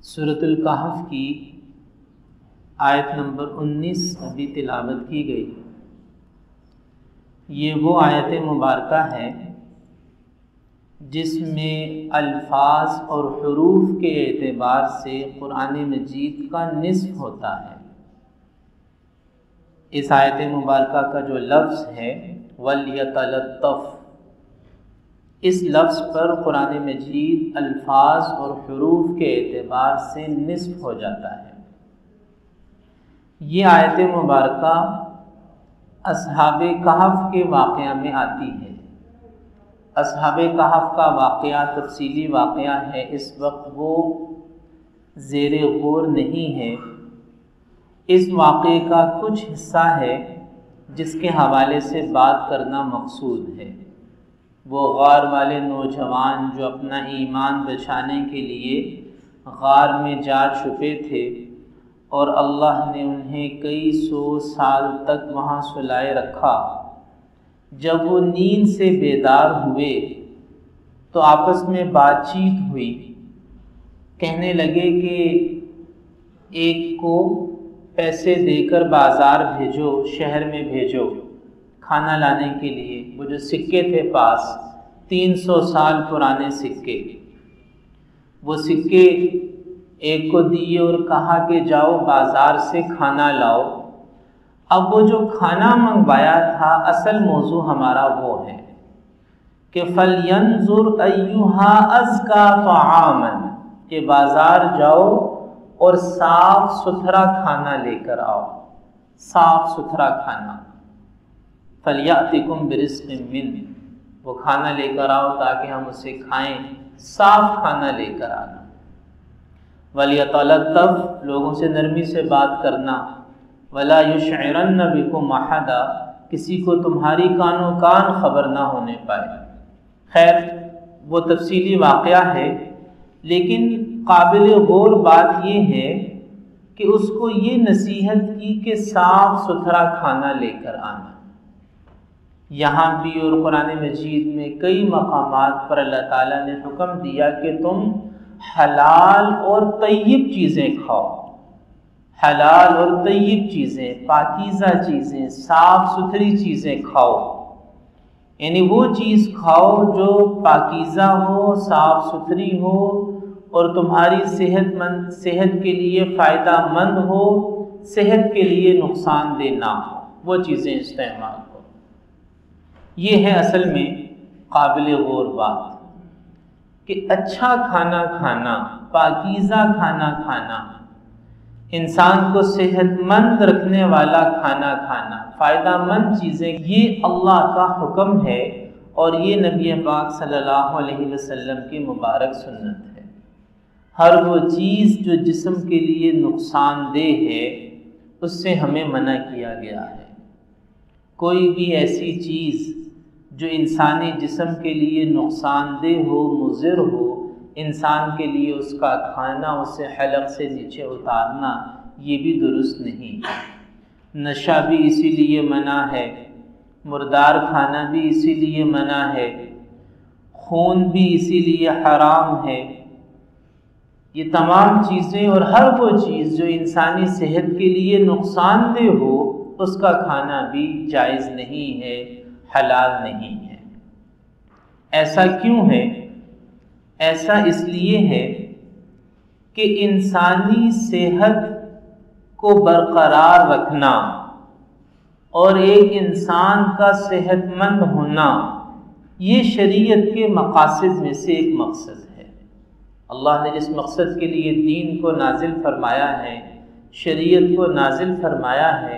سورۃ الکہف کی آیت نمبر 19 ابھی تلاوت کی گئی۔ یہ وہ آیت مبارکہ ہے جس میں الفاظ اور حروف کے اعتبار سے قرآن مجید کا نصف ہوتا ہے۔ اس آیت مبارکہ کا جو لفظ ہے وَلْيَتَلَطَّفْ، اس لفظ پر قرآن مجید الفاظ اور حروف کے اعتبار سے نصف ہو جاتا ہے۔ یہ آیت مبارکہ اصحاب کہف کے واقعہ میں آتی ہے۔ اصحاب کہف کا واقعہ تفصیلی واقعہ ہے، اس وقت وہ زیر غور نہیں ہے۔ اس واقعے کا کچھ حصہ ہے جس کے حوالے سے بات کرنا مقصود ہے۔ وہ غار والے نوجوان جو اپنا ایمان بچانے کے لیے غار میں جا چھپے تھے اور اللہ نے انہیں کئی سو سال تک وہاں سلائے رکھا، جب وہ نیند سے بیدار ہوئے تو آپس میں بات چیت ہوئی۔ کہنے لگے کہ ایک کو پیسے دے کر بازار بھیجو، شہر میں بھیجو کھانا لانے کے لیے۔ وہ جو سکے تھے پاس 300 سال پرانے سکے، وہ سکے ایک کو دیے اور کہا کہ جاؤ بازار سے کھانا لاؤ۔ اب وہ جو کھانا منگوایا تھا، اصل موضوع ہمارا وہ ہے کہ فَلْيَنْظُرْ أَيُّهَا أَزْكَىٰ طَعَامًا، کہ بازار جاؤ اور صاف ستھرا کھانا لے کر آؤ، صاف ستھرا کھانا۔ فَلْيَأْتِكُمْ بِرِزْقٍ مِّنْهُ، وہ کھانا لے کر آؤ تاکہ ہم اسے کھائیں، صاف کھانا لے کر آنا۔ وَلْيَتَلَطَّفْ، لوگوں سے نرمی سے بات کرنا۔ وَلَا يُشْعِرَنَّ بِكُمْ أَحَدًا، کسی کو تمہاری کانوں کان خبر نہ ہونے پائے۔ خیر، وہ تفصیلی واقعہ ہے، لیکن قابل غور بات یہ ہے کہ اس کو یہ نصیحت کی کہ صاف ستھرا کھانا لے کر آنا۔ یہاں بھی اور قرآن مجید میں کئی مقامات پر اللہ تعالیٰ نے حکم دیا کہ تم حلال اور طیب چیزیں کھاؤ، حلال اور طیب چیزیں، پاکیزہ چیزیں، صاف ستھری چیزیں کھاؤ۔ یعنی وہ چیز کھاؤ جو پاکیزہ ہو، صاف ستھری ہو اور تمہاری صحت کے لیے فائدہ مند ہو، صحت کے لیے نقصان دہ نہ ہو، وہ چیزیں استعمال کرو۔ یہ ہے اصل میں قابل غور بات کہ اچھا کھانا کھانا، پاکیزہ کھانا کھانا، انسان کو صحت مند رکھنے والا کھانا کھانا، فائدہ مند چیزیں، یہ اللہ کا حکم ہے اور یہ نبی پاک صلی اللہ علیہ وسلم کی مبارک سنت ہے۔ ہر وہ چیز جو جسم کے لیے نقصان دہ ہے اس سے ہمیں منع کیا گیا ہے۔ کوئی بھی ایسی چیز جو انسانی جسم کے لیے نقصان دہ ہو، مضر ہو، انسان کے لیے اس کا کھانا، اسے حلق سے نیچے اتارنا، یہ بھی درست نہیں۔ نشہ بھی اسی لیے منع ہے، مردار کھانا بھی اسی لیے منع ہے، خون بھی اسی لیے حرام ہے۔ یہ تمام چیزیں اور ہر وہ چیز جو انسانی صحت کے لیے نقصان دہ ہو، اس کا کھانا بھی جائز نہیں ہے، حلال نہیں ہے۔ ایسا کیوں ہے؟ ایسا اس لیے ہے کہ انسانی صحت کو برقرار رکھنا اور ایک انسان کا صحت مند ہونا، یہ شریعت کے مقاصد میں سے ایک مقصد ہے۔ اللہ نے جس مقصد کے لیے دین کو نازل فرمایا ہے، شریعت کو نازل فرمایا ہے،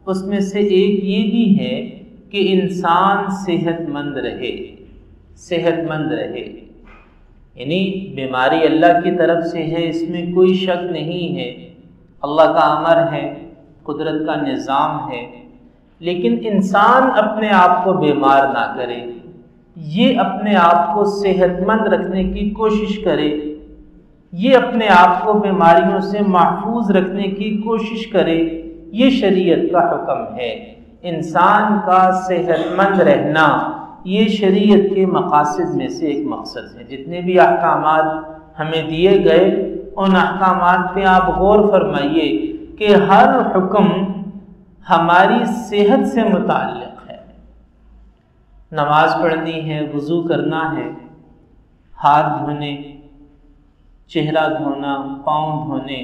اس میں سے ایک یہ بھی ہے کہ انسان صحت مند رہے، صحت مند رہے۔ یعنی بیماری اللہ کی طرف سے ہے، اس میں کوئی شک نہیں ہے، اللہ کا امر ہے، قدرت کا نظام ہے، لیکن انسان اپنے آپ کو بیمار نہ کرے، یہ اپنے آپ کو صحت مند رکھنے کی کوشش کرے، یہ اپنے آپ کو بیماریوں سے محفوظ رکھنے کی کوشش کرے، یہ شریعت کا حکم ہے۔ انسان کا صحت مند رہنا یہ شریعت کے مقاصد میں سے ایک مقصد ہے۔ جتنے بھی احکامات ہمیں دیے گئے ان احکامات پہ آپ غور فرمائیے کہ ہر حکم ہماری صحت سے متعلق ہے۔ نماز پڑھنی ہے، وضو کرنا ہے، ہاتھ دھونے، چہرہ دھونا، پاؤں دھونے۔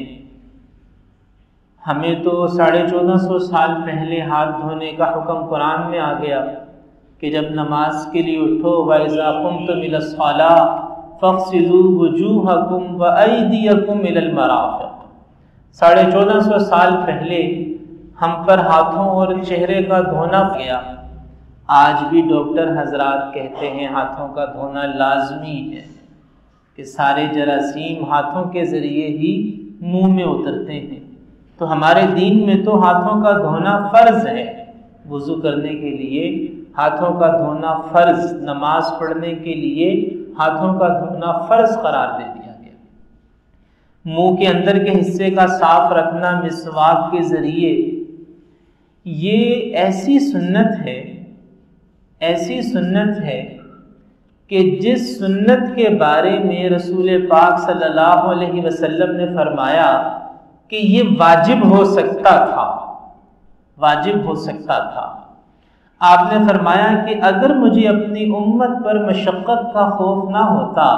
ہمیں تو 1450 سال پہلے ہاتھ دھونے کا حکم قرآن میں آ گیا کہ جب نماز کے لیے اٹھو وَإِذَا قُمْتُمْ إِلَى الصَّلَاةِ فَاغْسِلُوا وُجُوهَكُمْ وَأَيْدِيَكُمْ إِلَى الْمَرَافِقِ۔ 1450 سال پہلے ہم پر ہاتھوں اور چہرے کا دھونا گیا۔ آج بھی ڈاکٹر حضرات کہتے ہیں ہاتھوں کا دھونا لازمی ہے کہ سارے جراثیم ہاتھوں کے ذریعے ہی منہ میں اترتے ہیں۔ تو ہمارے دین میں تو ہاتھوں کا دھونا فرض ہے۔ وضو کرنے کے لیے ہاتھوں کا دھونا فرض، نماز پڑھنے کے لیے ہاتھوں کا دھونا فرض قرار دے دیا گیا۔ منہ کے اندر کے حصے کا صاف رکھنا مسواک کے ذریعے، یہ ایسی سنت ہے کہ جس سنت کے بارے میں رسول پاک صلی اللہ علیہ وسلم نے فرمایا کہ یہ واجب ہو سکتا تھا۔ آپ نے فرمایا کہ اگر مجھے اپنی امت پر مشقت کا خوف نہ ہوتا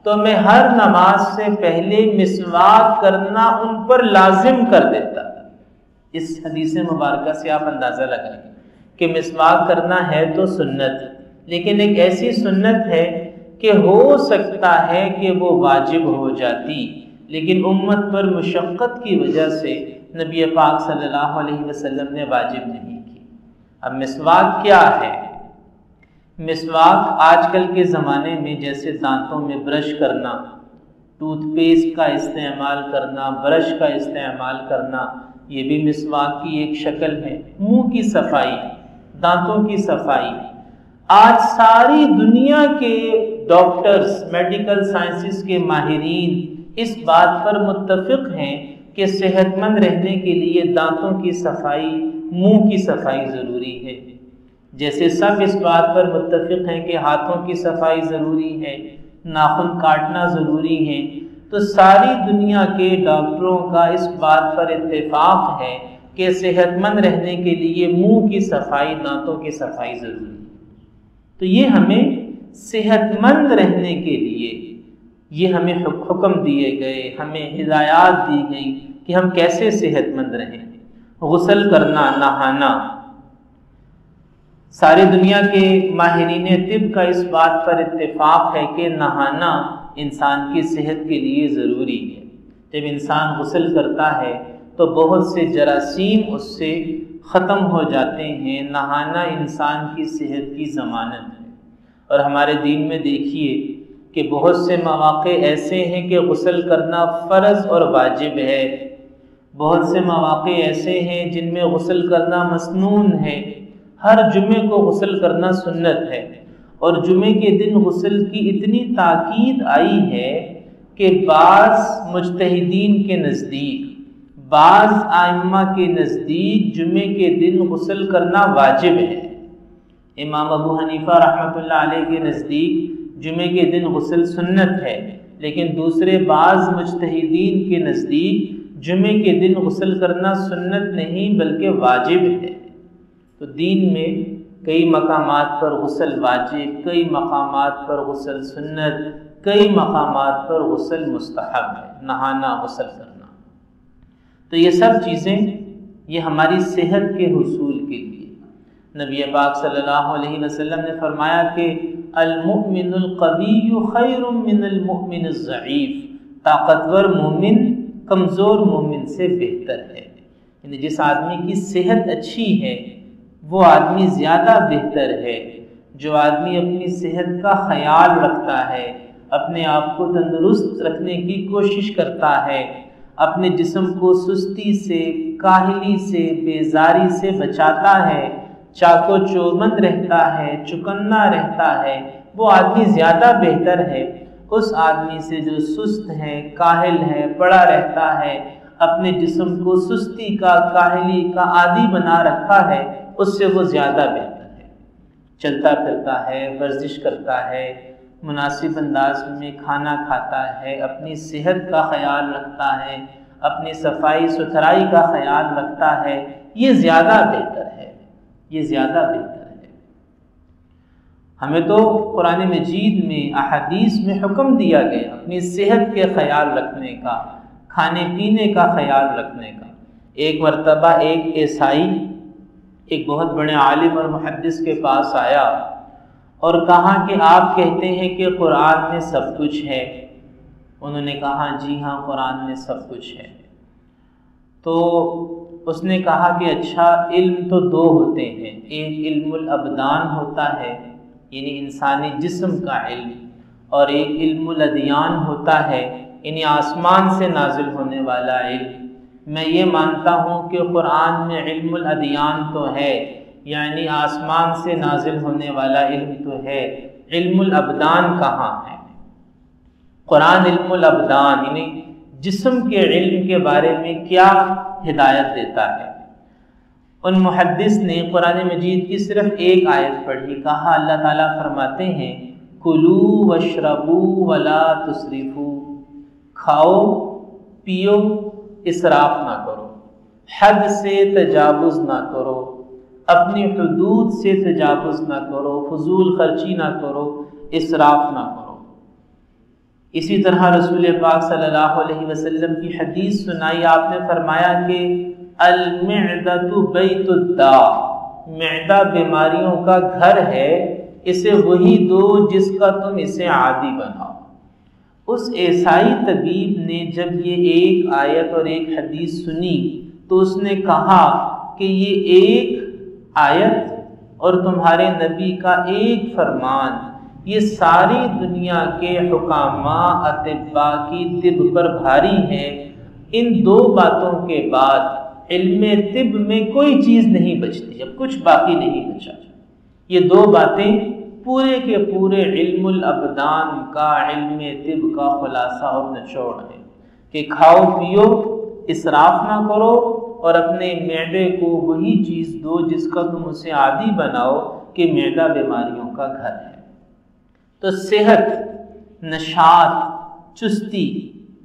تو میں ہر نماز سے پہلے مسواک کرنا ان پر لازم کر دیتا۔ اس حدیث مبارکہ سے آپ اندازہ لگائیں کہ مسواک کرنا ہے تو سنت، لیکن ایک ایسی سنت ہے کہ ہو سکتا ہے کہ وہ واجب ہو جاتی، لیکن امت پر مشقت کی وجہ سے نبی پاک صلی اللہ علیہ وسلم نے واجب نہیں کی۔ اب مسواک کیا ہے؟ مسواک آج کل کے زمانے میں جیسے دانتوں میں برش کرنا، ٹوتھ پیسٹ کا استعمال کرنا، برش کا استعمال کرنا، یہ بھی مسواک کی ایک شکل ہے۔ منہ کی صفائی، دانتوں کی صفائی، آج ساری دنیا کے ڈاکٹرز، میڈیکل سائنسز کے ماہرین اس بات پر متفق ہیں کہ صحت مند رہنے کے لیے دانتوں کی صفائی، منہ کی صفائی ضروری ہے۔ جیسے سب اس بات پر متفق ہیں کہ ہاتھوں کی صفائی ضروری ہے، ناخن کاٹنا ضروری ہے، تو ساری دنیا کے ڈاکٹروں کا اس بات پر اتفاق ہے کہ صحت مند رہنے کے لیے منہ کی صفائی، دانتوں کی صفائی ضروری ہے۔ تو یہ ہمیں صحت مند رہنے کے لیے یہ ہمیں حکم دیے گئے، ہمیں ہدایات دی گئی کہ ہم کیسے صحت مند رہیں۔ غسل کرنا، نہانا، ساری دنیا کے ماہرین طب کا اس بات پر اتفاق ہے کہ نہانا انسان کی صحت کے لیے ضروری ہے۔ جب انسان غسل کرتا ہے تو بہت سے جراثیم اس سے ختم ہو جاتے ہیں۔ نہانا انسان کی صحت کی ضمانت ہے۔ اور ہمارے دین میں دیکھیے کہ بہت سے مواقع ایسے ہیں کہ غسل کرنا فرض اور واجب ہے، بہت سے مواقع ایسے ہیں جن میں غسل کرنا مسنون ہے۔ ہر جمعے کو غسل کرنا سنت ہے، اور جمعے کے دن غسل کی اتنی تاکید آئی ہے کہ بعض مجتہدین کے نزدیک، بعض ائمہ کے نزدیک جمعے کے دن غسل کرنا واجب ہے۔ امام ابو حنیفہ رحمۃ اللہ علیہ کے نزدیک جمعے کے دن غسل سنت ہے، لیکن دوسرے بعض مجتہدین کے نزدیک جمعے کے دن غسل کرنا سنت نہیں بلکہ واجب ہے۔ تو دین میں کئی مقامات پر غسل واجب، کئی مقامات پر غسل سنت، کئی مقامات پر غسل مستحب ہے، نہانا، غسل کرنا۔ تو یہ سب چیزیں یہ ہماری صحت کے حصول کے لیے۔ نبی پاک صلی اللہ علیہ وسلم نے فرمایا کہ المؤمن القوی خیر من المؤمن الضعیف، طاقتور مومن کمزور مومن سے بہتر ہے۔ یعنی جس آدمی کی صحت اچھی ہے وہ آدمی زیادہ بہتر ہے۔ جو آدمی اپنی صحت کا خیال رکھتا ہے، اپنے آپ کو تندرست رکھنے کی کوشش کرتا ہے، اپنے جسم کو سستی سے، کاہلی سے، بیزاری سے بچاتا ہے، چاق و چوبند رہتا ہے، چکنا رہتا ہے، وہ آدمی زیادہ بہتر ہے اس آدمی سے جو سست ہے، کاہل ہے، پڑا رہتا ہے، اپنے جسم کو سستی کا، کاہلی کا عادی بنا رکھا ہے، اس سے وہ زیادہ بہتر ہے۔ چلتا پھرتا ہے، ورزش کرتا ہے، مناسب انداز میں کھانا کھاتا ہے، اپنی صحت کا خیال رکھتا ہے، اپنی صفائی ستھرائی کا خیال رکھتا ہے، یہ زیادہ بہتر ہے، یہ زیادہ بہتر ہے۔ ہمیں تو قرآن مجید میں، احادیث میں حکم دیا گیا اپنی صحت کے خیال رکھنے کا، کھانے پینے کا خیال رکھنے کا۔ ایک مرتبہ ایک عیسائی ایک بہت بڑے عالم اور محدث کے پاس آیا اور کہا کہ آپ کہتے ہیں کہ قرآن میں سب کچھ ہے۔ انہوں نے کہا جی ہاں، قرآن میں سب کچھ ہے۔ تو اس نے کہا کہ اچھا، علم تو دو ہوتے ہیں، ایک علم الابدان ہوتا ہے یعنی انسانی جسم کا علم، اور ایک علم الادیان ہوتا ہے یعنی آسمان سے نازل ہونے والا علم۔ میں یہ مانتا ہوں کہ قرآن میں علم الادیان تو ہے، یعنی آسمان سے نازل ہونے والا علم تو ہے، علم الابدان کہاں ہے؟ قرآن علم الابدان یعنی جسم کے علم کے بارے میں کیا ہدایت دیتا ہے؟ ان محدث نے قرآن مجید کی صرف ایک آیت پڑھی، کہا اللہ تعالیٰ فرماتے ہیں کلوا واشربوا ولا تسرفوا، کھاؤ پیو، اسراف نہ کرو، حد سے تجاوز نہ کرو، اپنی حدود سے تجاوز نہ کرو، فضول خرچی نہ کرو، اسراف نہ کرو۔ اسی طرح رسول پاک صلی اللہ علیہ وسلم کی حدیث سنائی، آپ نے فرمایا کہ المعدۃ بیت الداء، معدہ بیماریوں کا گھر ہے، اسے وہی دو جس کا تم اسے عادی بناؤ۔ اس عیسائی طبیب نے جب یہ ایک آیت اور ایک حدیث سنی تو اس نے کہا کہ یہ ایک آیت اور تمہارے نبی کا ایک فرمان، یہ ساری دنیا کے حکاماء اطباء کی طب پر بھاری ہے۔ ان دو باتوں کے بعد علم طب میں کوئی چیز نہیں بچتی، اب کچھ باقی نہیں بچا۔ یہ دو باتیں پورے کے پورے علم الابدان کا، علم طب کا خلاصہ اور نچوڑ ہے کہ کھاؤ پیو، اسراف نہ کرو، اور اپنے معدے کو وہی چیز دو جس کا تم اسے عادی بناؤ کہ معدہ بیماریوں کا گھر ہے۔ تو صحت، نشاط، چستی،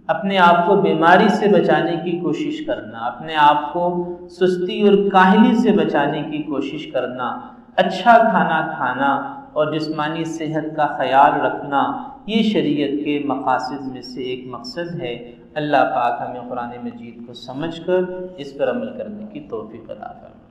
اپنے آپ کو بیماری سے بچانے کی کوشش کرنا، اپنے آپ کو سستی اور کاہلی سے بچانے کی کوشش کرنا، اچھا کھانا کھانا اور جسمانی صحت کا خیال رکھنا، یہ شریعت کے مقاصد میں سے ایک مقصد ہے۔ اللہ پاک ہمیں قرآن مجید کو سمجھ کر اس پر عمل کرنے کی توفیق عطا فرمائے۔